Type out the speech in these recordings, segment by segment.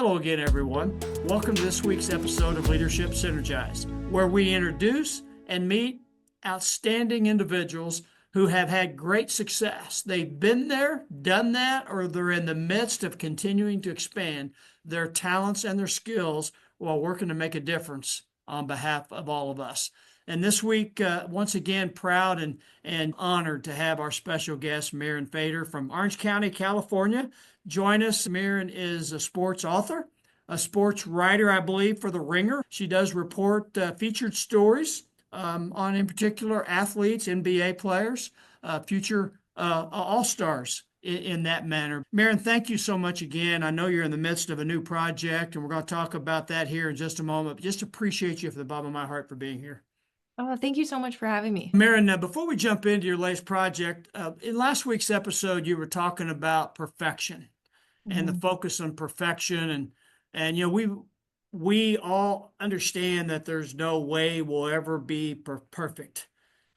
Hello again, everyone. Welcome to this week's episode of Leadership Synergized, where we introduce and meet outstanding individuals who have had great success. They've been there, done that, or they're in the midst of continuing to expand their talents and their skills while working to make a difference on behalf of all of us. And this week, once again, proud and honored to have our special guest, Mirin Fader from Orange County, California, join us. Mirin is a sports author, a sports writer, I believe, for The Ringer. She does report featured stories on, in particular, athletes, NBA players, future all-stars in that manner. Mirin, thank you so much again. I know you're in the midst of a new project, and we're going to talk about that here in just a moment. But just appreciate you from the bottom of my heart for being here. Oh, thank you so much for having me. Mirin, before we jump into your latest project, in last week's episode, you were talking about perfection and the focus on perfection. And you know, we all understand that there's no way we'll ever be perfect.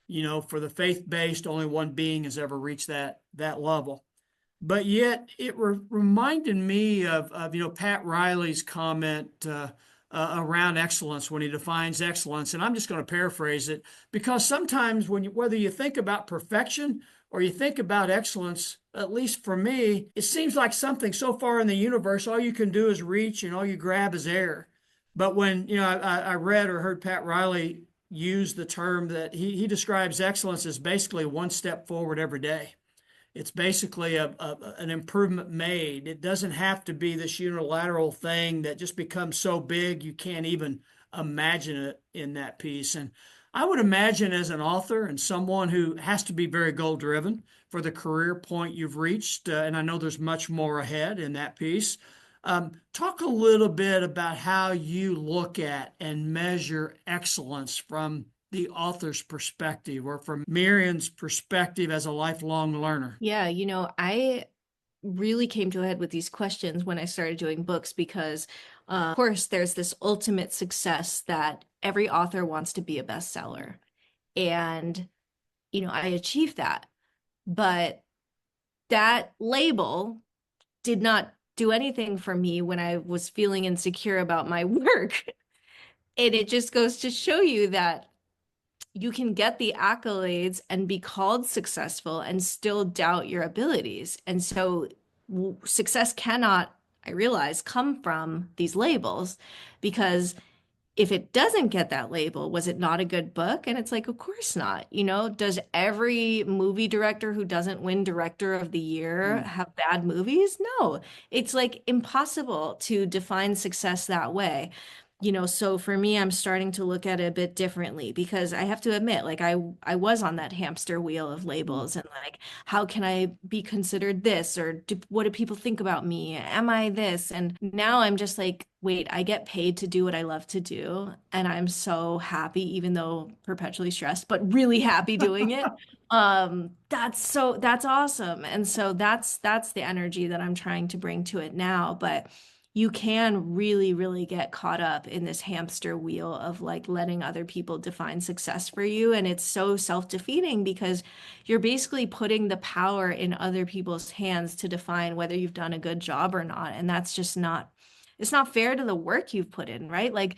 You know, for the faith-based, only one being has ever reached that level. But yet it reminded me of Pat Riley's comment around excellence when he defines excellence. And I'm just going to paraphrase it, because sometimes whether you think about perfection or you think about excellence, at least for me, it seems like something so far in the universe, all you can do is reach and all you grab is air. But when, I read or heard Pat Riley use the term that he describes excellence as basically one step forward every day. It's basically an improvement made. It doesn't have to be this unilateral thing that just becomes so big you can't even imagine it in that piece. And I would imagine, as an author and someone who has to be very goal driven for the career point you've reached, and I know there's much more ahead in that piece. Talk a little bit about how you look at and measure excellence from the author's perspective, or from Mirin's perspective as a lifelong learner. Yeah, I really came to a head with these questions when I started doing books because, of course, there's this ultimate success that every author wants to be a bestseller. And, I achieved that. But that label did not do anything for me when I was feeling insecure about my work. And it just goes to show you that you can get the accolades and be called successful and still doubt your abilities. And so success cannot, I realize, come from these labels, because if it doesn't get that label, was it not a good book? And it's like, of course not. Does every movie director who doesn't win Director of the Year have bad movies? No, it's like impossible to define success that way. So for me, I'm starting to look at it a bit differently, because I have to admit, like I was on that hamster wheel of labels and like, how can I be considered this? Or what do people think about me? Am I this? And now I'm just like, wait, I get paid to do what I love to do. And I'm so happy, even though perpetually stressed, but really happy doing it. That's awesome. And so that's the energy that I'm trying to bring to it now. But you can really, really get caught up in this hamster wheel of like letting other people define success for you. And it's so self-defeating, because you're basically putting the power in other people's hands to define whether you've done a good job or not. And that's just it's not fair to the work you've put in, right? Like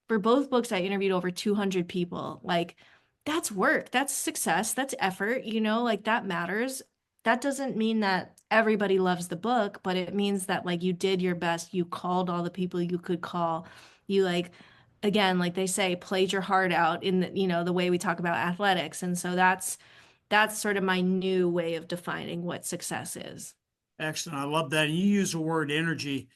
for both books, I interviewed over 200 people. Like that's work, that's success, that's effort, like that matters. That doesn't mean that everybody loves the book, but it means that like you did your best. You called all the people you could call. You like, again, like they say, played your heart out in the way we talk about athletics. And so that's sort of my new way of defining what success is. Excellent. I love that. And you use the word energy.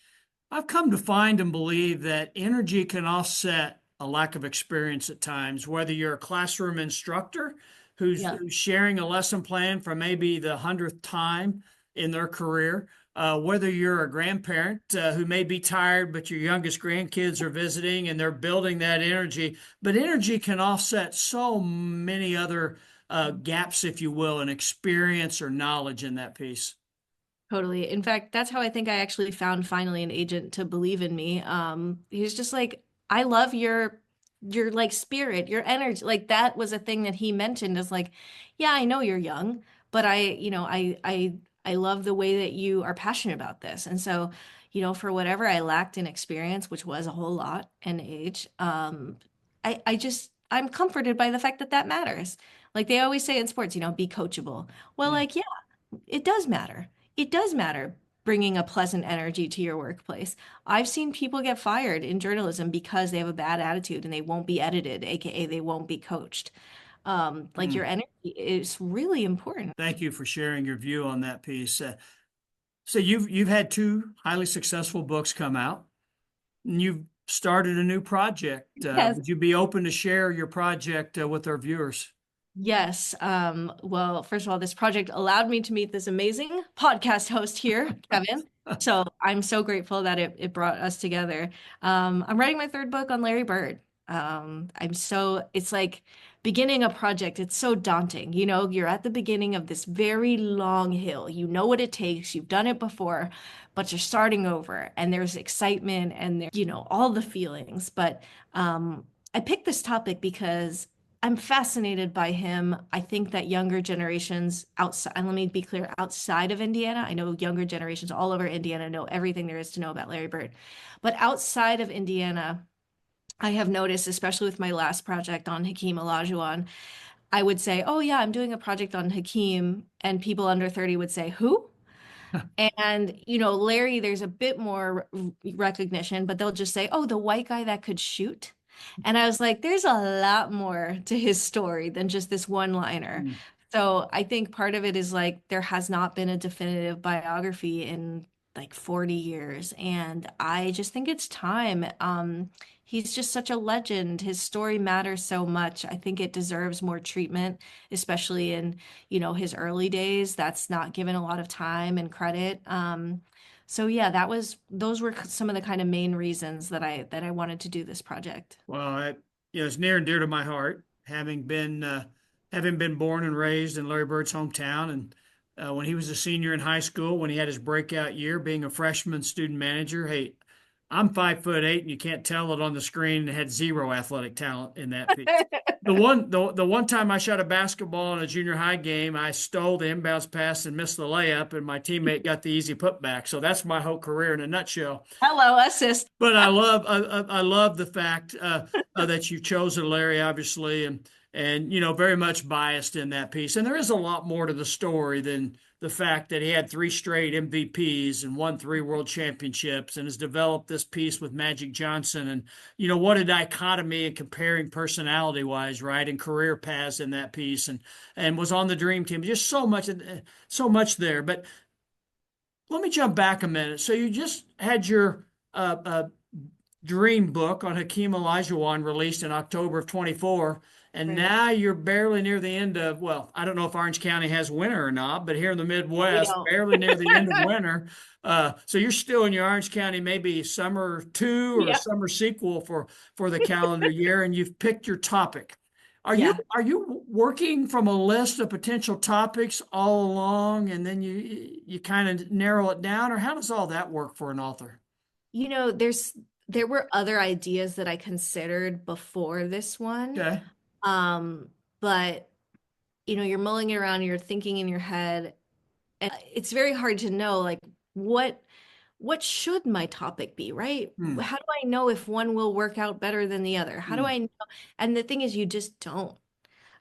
I've come to find and believe that energy can offset a lack of experience at times, whether you're a classroom instructor who's sharing a lesson plan for maybe the 100th time in their career, whether you're a grandparent who may be tired, but your youngest grandkids are visiting and they're building that energy. But energy can offset so many other gaps, if you will, in experience or knowledge in that piece. Totally. In fact, that's how I think I actually found finally an agent to believe in me. He was just like, I love your like spirit, your energy. Like that was a thing that he mentioned, as like, yeah, I know you're young, but I love the way that you are passionate about this. And so, for whatever I lacked in experience, which was a whole lot, and age, I'm comforted by the fact that that matters. Like they always say in sports, be coachable. Well, Yeah. like, yeah, it does matter. It does matter bringing a pleasant energy to your workplace. I've seen people get fired in journalism because they have a bad attitude and they won't be edited, aka they won't be coached. Like Mm. your energy is really important. Thank you for sharing your view on that piece. So you've had two highly successful books come out, and you've started a new project. Yes. Would you be open to share your project with our viewers? Yes. Well, first of all, this project allowed me to meet this amazing podcast host here, Kevin. So I'm so grateful that it brought us together. I'm writing my third book on Larry Bird. It's like beginning a project. It's so daunting. You're at the beginning of this very long hill. You know what it takes. You've done it before, but you're starting over and there's excitement and all the feelings. But I picked this topic because I'm fascinated by him. I think that younger generations outside, and let me be clear, outside of Indiana, I know younger generations all over Indiana know everything there is to know about Larry Bird. But outside of Indiana, I have noticed, especially with my last project on Hakeem Olajuwon, I would say, oh, yeah, I'm doing a project on Hakeem. And people under 30 would say, who? And, Larry, there's a bit more recognition, but they'll just say, oh, the white guy that could shoot. And I was like, there's a lot more to his story than just this one liner. Mm. So I think part of it is like there has not been a definitive biography in like 40 years. And I just think it's time. He's just such a legend. His story matters so much. I think it deserves more treatment, especially in his early days. That's not given a lot of time and credit. So yeah, those were some of the kind of main reasons that I wanted to do this project. Well, it's near and dear to my heart, having been born and raised in Larry Bird's hometown, and when he was a senior in high school, when he had his breakout year, being a freshman student manager. Hey, I'm 5'8", and you can't tell it on the screen. And had zero athletic talent in that piece. The one time I shot a basketball in a junior high game, I stole the inbounds pass and missed the layup, and my teammate got the easy putback. So that's my whole career in a nutshell. Hello, assist. But I love the fact that you've chosen Larry, obviously, and very much biased in that piece. And there is a lot more to the story than the fact that he had three straight MVPs and won three world championships and has developed this piece with Magic Johnson. And what a dichotomy and comparing personality wise, right, and career paths in that piece, and was on the dream team. Just so much there. But let me jump back a minute. So you just had your dream book on Hakeem Olajuwon released in October of 24, and Right. now you're barely near the end of, well, I don't know if Orange County has winter or not, but here in the We Midwest, don't. barely near the end of winter. So you're still in your Orange County, maybe summer two or a Yeah. summer sequel for the calendar year, and you've picked your topic. Are you Yeah. are you working from a list of potential topics all along, and then you kind of narrow it down, or how does all that work for an author? There were other ideas that I considered before this one. Okay. But you're mulling it around, you're thinking in your head, and it's very hard to know like what should my topic be, right? Hmm. How do I know if one will work out better than the other? How do Hmm. I know? And the thing is, you just don't.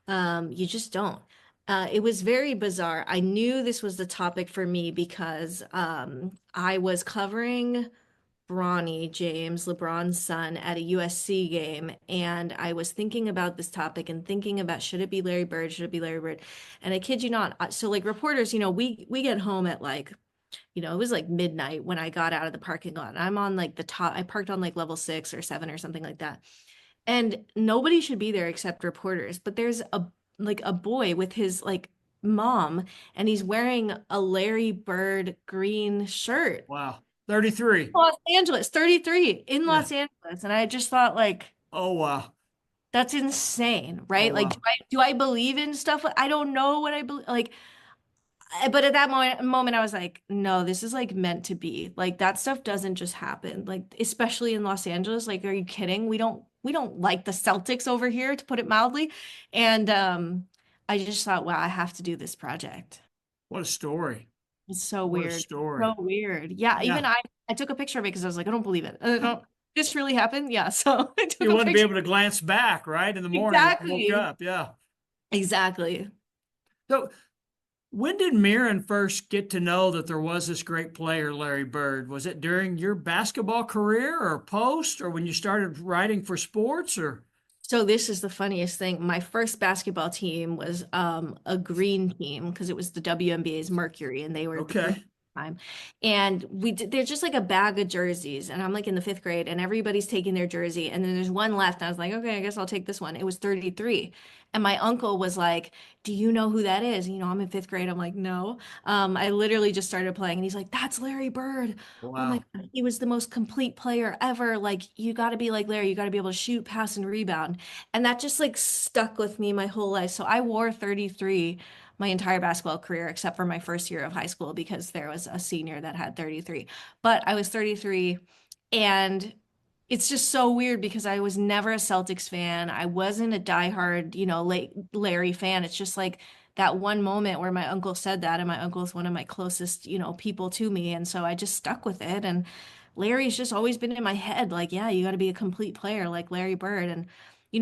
You just don't. It was very bizarre. I knew this was the topic for me because I was covering Bronny James, LeBron's son, at a USC game, and I was thinking about this topic and thinking about should it be Larry Bird, should it be Larry Bird? And I kid you not, so like reporters, we get home at like, it was like midnight when I got out of the parking lot. I'm on like the top, I parked on like level 6 or 7 or something like that. And nobody should be there except reporters. But there's a boy with his like mom, and he's wearing a Larry Bird green shirt. Wow. 33. Los Angeles, 33 in Yeah. Los Angeles. And I just thought like Oh, wow. that's insane, Oh, right? Like wow. do I believe in stuff? I don't know what I believe like but at that moment I was like, no, this is like meant to be. Like that stuff doesn't just happen. Like especially in Los Angeles, like are you kidding? We don't like the Celtics over here, to put it mildly. And I just thought, wow, I have to do this project. What a story. It's so What a weird. story. So weird. Yeah, even Yeah. I took a picture of it because I was like, I don't believe it. I don't this really happened? Yeah. So I took You a wouldn't be picture. able to glance back, right? In the morning when you woke Exactly. up. Yeah. Exactly. So when did Mirin first get to know that there was this great player, Larry Bird? Was it during your basketball career or post or when you started writing for sports or? So this is the funniest thing. My first basketball team was a green team because it was the WNBA's Mercury and they were the green Okay. time. And they're just like a bag of jerseys. And I'm like in the fifth grade and everybody's taking their jersey. And then there's one left. And I was like, okay, I guess I'll take this one. It was 33. And my uncle was like, do you know who that is? You know, I'm in fifth grade. I'm like, no. I literally just started playing and he's like, that's Larry Bird. Oh my Wow. God, he was the most complete player ever. Like, you got to be like Larry. You got to be able to shoot, pass, and rebound. And that just like stuck with me my whole life. So I wore 33 my entire basketball career, except for my first year of high school because there was a senior that had 33. But I was 33. And it's just so weird because I was never a Celtics fan. I wasn't a diehard, late Larry fan. It's just like that one moment where my uncle said that, and my uncle is one of my closest, people to me. And so I just stuck with it. And Larry's just always been in my head. Like, yeah, you got to be a complete player like Larry Bird. And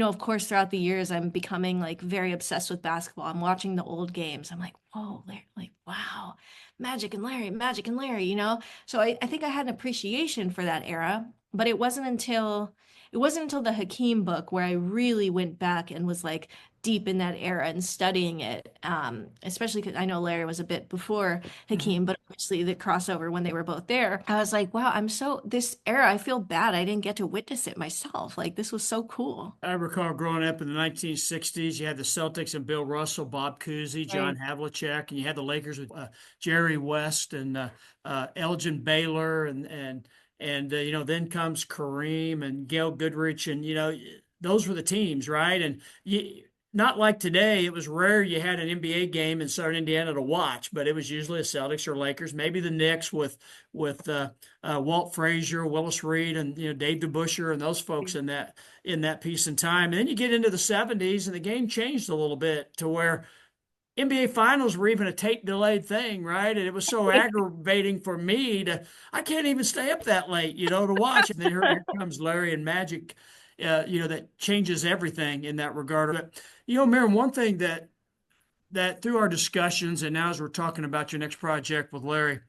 of course, throughout the years, I'm becoming like very obsessed with basketball. I'm watching the old games. I'm like, whoa, Larry, like, wow, Magic and Larry. So I think I had an appreciation for that era, but it wasn't until the Hakeem book where I really went back and was like deep in that era and studying it. Especially because I know Larry was a bit before Mhm. Hakeem, but obviously the crossover when they were both there, I was like, wow, this era, I feel bad I didn't get to witness it myself. Like this was so cool. I recall growing up in the 1960s, you had the Celtics and Bill Russell, Bob Cousy, John Right. Havlicek, and you had the Lakers with Jerry West and Elgin Baylor, and then comes Kareem and Gail Goodrich, and those were the teams, right? And not like today, it was rare you had an NBA game in Southern Indiana to watch, but it was usually the Celtics or Lakers, maybe the Knicks with Walt Frazier, Willis Reed, and Dave DeBusschere and those folks in that piece in time. And then you get into the 70s and the game changed a little bit to where NBA finals were even a tape delayed thing, right? And it was so aggravating for me I can't even stay up that late, to watch. And then here comes Larry and Magic, that changes everything in that regard. But, Miriam, one thing that through our discussions and now as we're talking about your next project with Larry,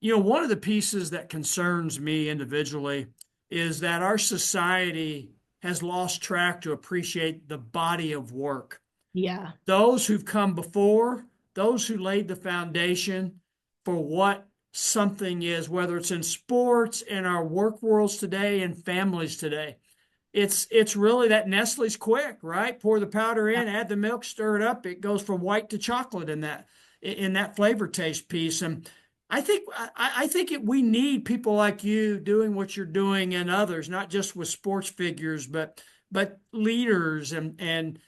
one of the pieces that concerns me individually is that our society has lost track to appreciate the body of work. Yeah. Those who've come before, those who laid the foundation for what something is, whether it's in sports, in our work worlds today, in families today. It's really that Nestle's quick, right? Pour the powder Yeah. in, add the milk, stir it up. It goes from white to chocolate in that flavor taste piece. And we need people like you doing what you're doing and others, not just with sports figures, but leaders and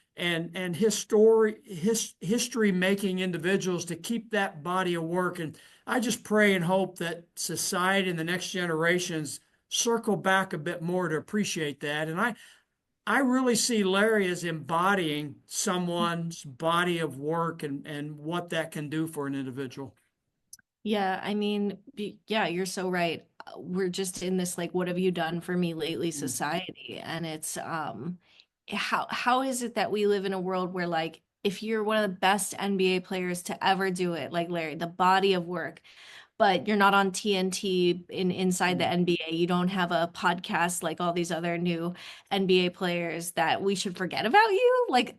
history making individuals to keep that body of work. And I just pray and hope that society and the next generations circle back a bit more to appreciate that. And I really see Larry as embodying someone's body of work and what that can do for an individual. Yeah, I mean, yeah, you're so right. We're just in this like, what have you done for me lately Mm. society, and it's how is it that we live in a world where like if you're one of the best NBA players to ever do it, like Larry, the body of work, but you're not on TNT inside the Mm. NBA. You don't have a podcast like all these other new NBA players that we should forget about you. Like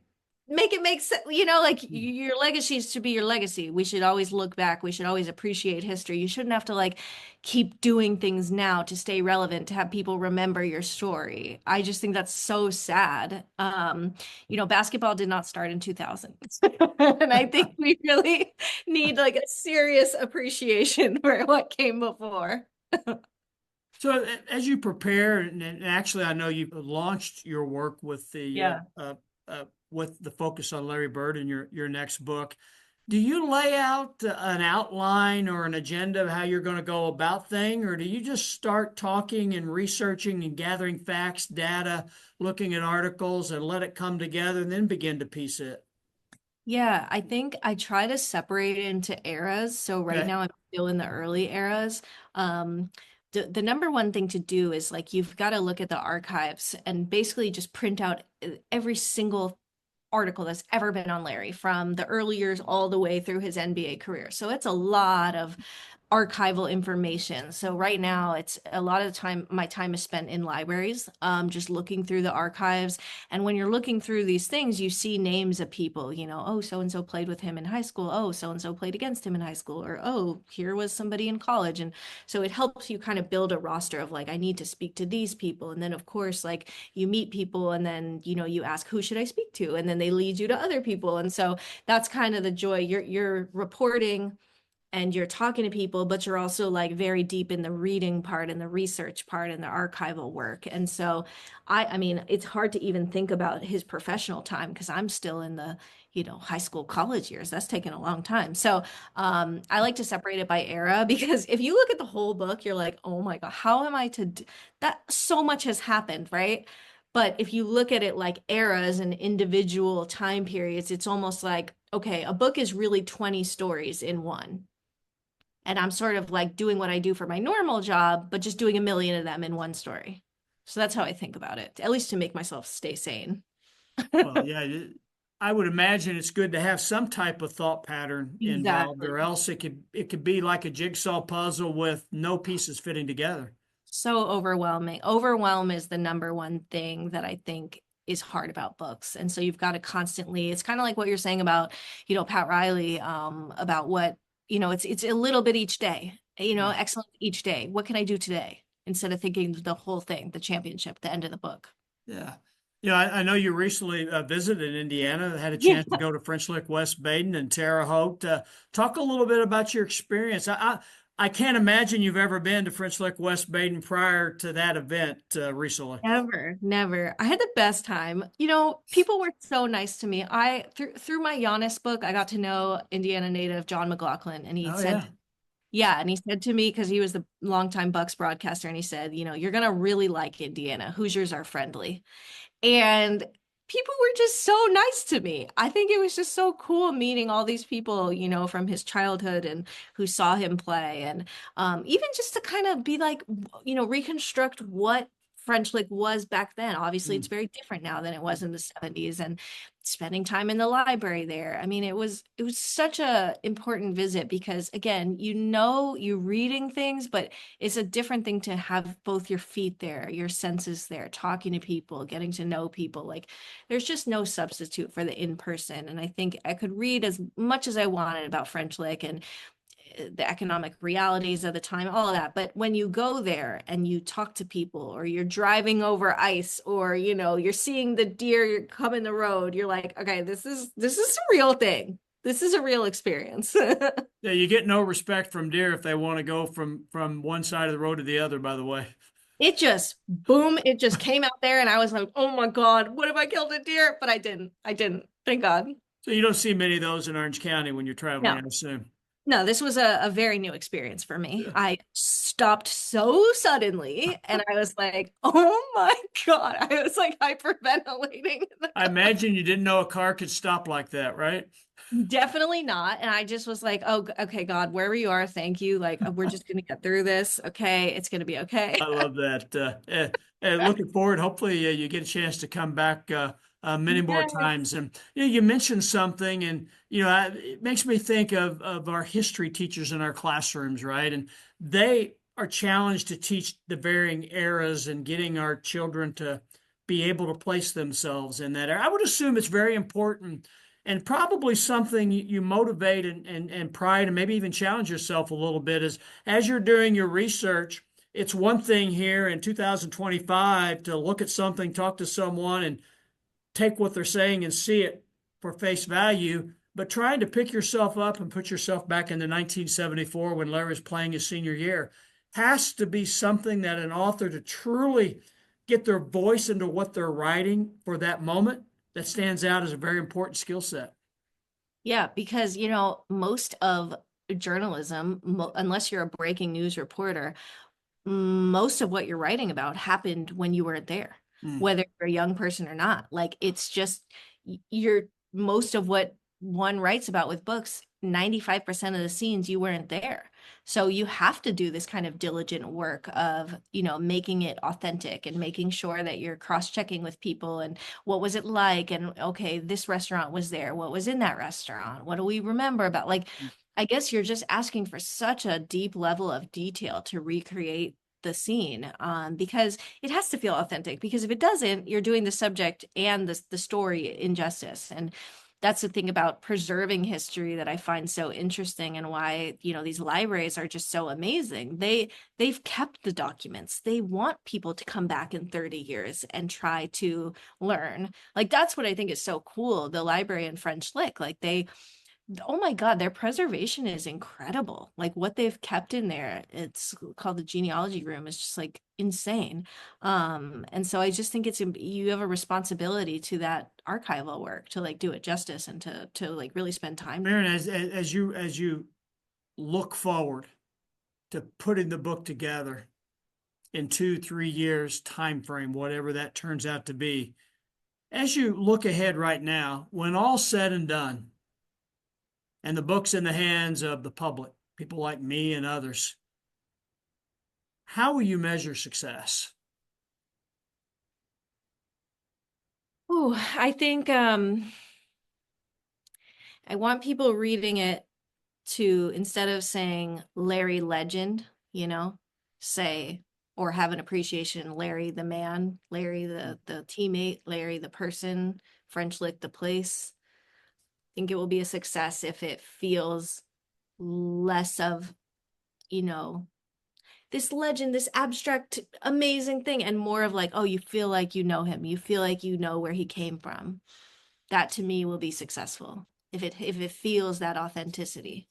make it make sense, like Mm. your legacy should be your legacy. We should always look back. We should always appreciate history. You shouldn't have to like keep doing things now to stay relevant, to have people remember your story. I just think that's so sad. Basketball did not start in 2000. And I think we really need like a serious appreciation for what came before. So as you prepare, and actually, I know you've launched your work Yeah. with the focus on Larry Bird in your next book. Do you lay out an outline or an agenda of how you're going to go about things, or do you just start talking and researching and gathering facts, data, looking at articles, and let it come together, and then begin to piece it? Yeah, I think I try to separate it into eras. So right Okay. now I'm still in the early eras. Um, the number one thing to do is like you've got to look at the archives and basically just print out every single article that's ever been on Larry from the early years all the way through his NBA career. So it's a lot of archival information. So right now it's a lot of the time my time is spent in libraries, just looking through the archives. And when you're looking through these things, you see names of people, oh, so and so played with him in high school. Oh, so and so played against him in high school. Or oh, here was somebody in college. And so it helps you kind of build a roster of like, I need to speak to these people. And then of course, like you meet people and then, you ask, who should I speak to? And then they lead you to other people. And so that's kind of the joy. You're reporting and you're talking to people, but you're also like very deep in the reading part and the research part and the archival work. And so I mean, it's hard to even think about his professional time because I'm still in the, high school, college years. That's taken a long time. So I like to separate it by era because if you look at the whole book, you're like, oh my God, how am I to do that? So much has happened, right? But if you look at it like eras and individual time periods, it's almost like, okay, a book is really 20 stories in one, and I'm sort of like doing what I do for my normal job, but just doing a million of them in one story. So that's how I think about it, at least to make myself stay sane. Well, yeah, I would imagine it's good to have some type of thought pattern involved, Exactly. or else it could be like a jigsaw puzzle with no pieces fitting together. So overwhelming. Overwhelm is the number one thing that I think is hard about books. And so you've got to constantly, it's kind of like what you're saying about, Pat Riley, about what, it's a little bit each day, Yeah. excellent each day. What can I do today? Instead of thinking the whole thing, the championship, the end of the book. Yeah. Yeah, I know you recently visited Indiana, had a Yeah. chance to go to French Lick, West Baden, and Terre Haute. Talk a little bit about your experience. I can't imagine you've ever been to French Lick, West Baden prior to that event recently. Never, never. I had the best time. People were so nice to me. I through my Giannis book, I got to know Indiana native John McLaughlin, and he Oh said, yeah. yeah, and he said to me because he was the longtime Bucks broadcaster, and he said, you're gonna really like Indiana. Hoosiers are friendly. And people were just so nice to me. I think it was just so cool meeting all these people, from his childhood and who saw him play. And even just to kind of be like, reconstruct what French Lick was back then. Obviously, it's Mm. very different now than it was in the 70s. And spending time in the library there. I mean, it was such a important visit because again, you're reading things, but it's a different thing to have both your feet there, your senses there, talking to people, getting to know people. Like there's just no substitute for the in-person. And I think I could read as much as I wanted about French Lick and the economic realities of the time, all of that. But when you go there and you talk to people, or you're driving over ice, or you're seeing the deer come in the road, you're like, okay, this is a real thing. This is a real experience. Yeah, you get no respect from deer if they want to go from one side of the road to the other, by the way. It just boom, it just came out there, and I was like, oh my God, what if I killed a deer? But I didn't. I didn't. Thank God. So you don't see many of those in Orange County when you're traveling, No. I assume. No, this was a very new experience for me. Yeah. I stopped so suddenly and I was like, oh my God. I was like hyperventilating. I imagine you didn't know a car could stop like that, right? Definitely not. And I just was like, oh, okay, God, wherever you are, thank you. Like, we're just going to get through this. Okay. It's going to be okay. I love that. Looking forward. Hopefully, you get a chance to come back many more Yes. times. And you mentioned something, and it makes me think of our history teachers in our classrooms, right? And they are challenged to teach the varying eras and getting our children to be able to place themselves in that era. I would assume it's very important and probably something you motivate and pride and maybe even challenge yourself a little bit is as you're doing your research. It's one thing here in 2025 to look at something, talk to someone, and take what they're saying and see it for face value. But trying to pick yourself up and put yourself back into 1974 when Larry was playing his senior year has to be something that an author to truly get their voice into what they're writing for that moment that stands out as a very important skill set. Yeah, because, most of journalism, unless you're a breaking news reporter, most of what you're writing about happened when you weren't there, Mm. whether you're a young person or not. Like it's just you're most of what one writes about with books, 95% of the scenes you weren't there. So you have to do this kind of diligent work of, making it authentic and making sure that you're cross-checking with people and what was it like? And okay, this restaurant was there. What was in that restaurant? What do we remember about? Like, I guess you're just asking for such a deep level of detail to recreate the scene, because it has to feel authentic, because if it doesn't, you're doing the subject and the story injustice. And that's the thing about preserving history that I find so interesting, and why, these libraries are just so amazing. They've kept the documents. They want people to come back in 30 years and try to learn. Like, that's what I think is so cool. The library in French Lick, like, oh my God, their preservation is incredible. Like, what they've kept in there, it's called the genealogy room, is just like insane. And so I just think you have a responsibility to that archival work to like do it justice, and to like really spend time. Mirin, as you look forward to putting the book together in 2-3 years time frame, whatever that turns out to be, as you look ahead right now, when all's said and done, and the book's in the hands of the public, people like me and others, how will you measure success? Oh, I think I want people reading it to, instead of saying Larry Legend, say, or have an appreciation, Larry the man, Larry the teammate, Larry the person, French Lick the place. I think it will be a success if it feels less of, you know, this legend, this abstract, amazing thing, and more of like, oh, you feel like you know him. You feel like you know where he came from. That to me will be successful if it feels that authenticity.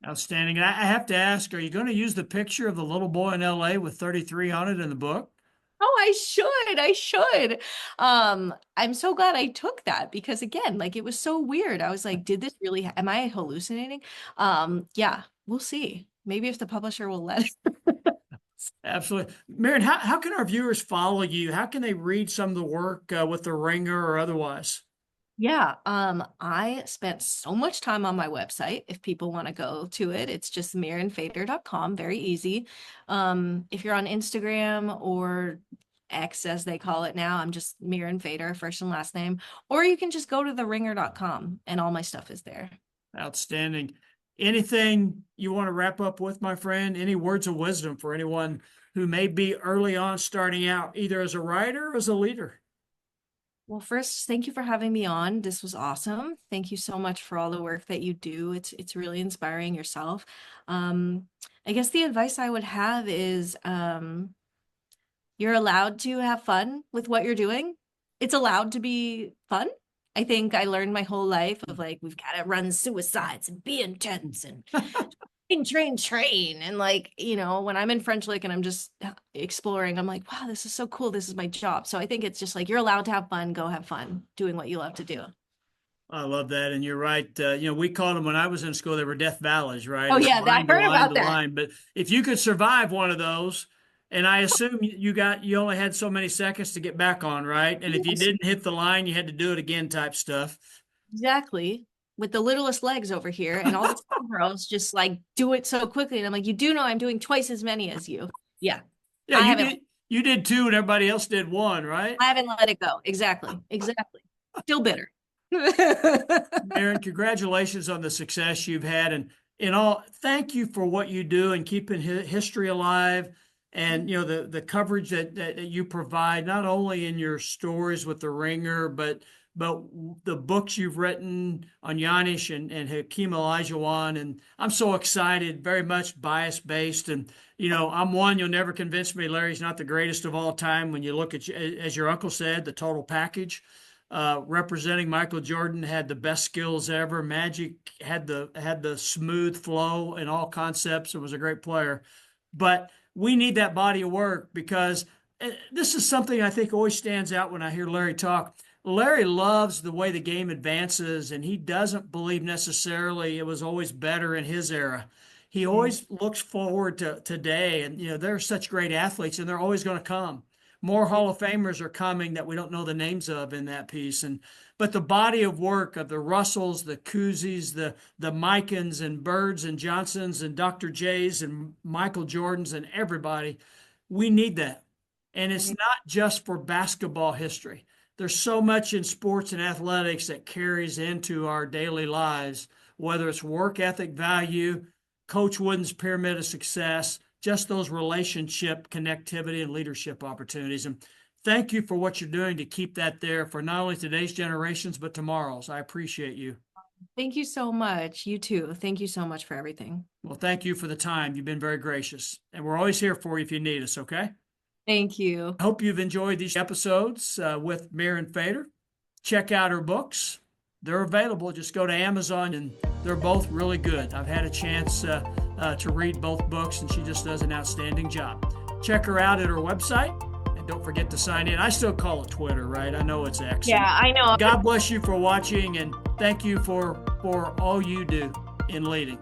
Outstanding. I have to ask, are you going to use the picture of the little boy in LA with 33 on it in the book? Oh, I should. I'm so glad I took that, because again, like, it was so weird. I was like, did this really am I hallucinating? Yeah, we'll see. Maybe if the publisher will let Absolutely. Marion, how can our viewers follow you? How can they read some of the work with the Ringer or otherwise? Yeah, I spent so much time on my website. If people want to go to it, it's just mirinfader.com, very easy. If you're on Instagram or X as they call it now, I'm just Mirin Fader, first and last name. Or you can just go to theringer.com and all my stuff is there. Outstanding. Anything you want to wrap up with, my friend? Any words of wisdom for anyone who may be early on starting out, either as a writer or as a leader? Well, first, thank you for having me on. This was awesome. Thank you so much for all the work that you do. It's really inspiring yourself. Um, I guess the advice I would have is, you're allowed to have fun with what you're doing. It's allowed to be fun. I think I learned my whole life of like, we've got to run suicides and be intense and train. And like, when I'm in French Lick and I'm just exploring, I'm like, wow, this is so cool. This is my job. So I think it's just like, you're allowed to have fun, go have fun doing what you love to do. I love that. And you're right. We called them when I was in school, they were death valleys, right? Oh It's yeah, I line to heard line about to that. line. But if you could survive one of those, and I assume you only had so many seconds to get back on, right? And if you Yes, didn't hit the line, you had to do it again type stuff. exactly. With the littlest legs over here, and all the girls just like do it so quickly. And I'm like, you do know I'm doing twice as many as you. Yeah. Yeah, I haven't you did two and everybody else did one, right? I haven't let it go. Exactly. Exactly. Still bitter. Aaron, congratulations on the success you've had, and in all, thank you for what you do and keeping history alive, and the coverage that you provide, not only in your stories with the Ringer, but the books you've written on Yanish and Hakeem Olajuwon, and I'm so excited, very much bias based, and I'm one, you'll never convince me Larry's not the greatest of all time when you look at, as your uncle said, the total package. Representing Michael Jordan had the best skills ever. Magic had the smooth flow in all concepts. It was a great player, but we need that body of work because this is something I think always stands out when I hear Larry talk. Larry loves the way the game advances, and he doesn't believe necessarily it was always better in his era. He always looks forward to today, and there are such great athletes, and they're always going to come. more Hall of Famers are coming that we don't know the names of in that piece. But the body of work of the Russells, the Kuzis, the Mikens and Birds and Johnsons and Dr. J's and Michael Jordans and everybody, we need that. And it's not just for basketball history. There's so much in sports and athletics that carries into our daily lives, whether it's work ethic value, Coach Wooden's pyramid of success, just those relationship connectivity and leadership opportunities. And thank you for what you're doing to keep that there for not only today's generations, but tomorrow's. I appreciate you. Thank you so much. You too. Thank you so much for everything. Well, thank you for the time. You've been very gracious. And we're always here for you if you need us, okay? Thank you. I hope you've enjoyed these episodes with Mirin Fader. Check out her books. They're available. Just go to Amazon, and they're both really good. I've had a chance to read both books, and she just does an outstanding job. Check her out at her website, and don't forget to sign in. I still call it Twitter, right? I know it's X. Yeah, I know. God bless you for watching, and thank you for all you do in leading.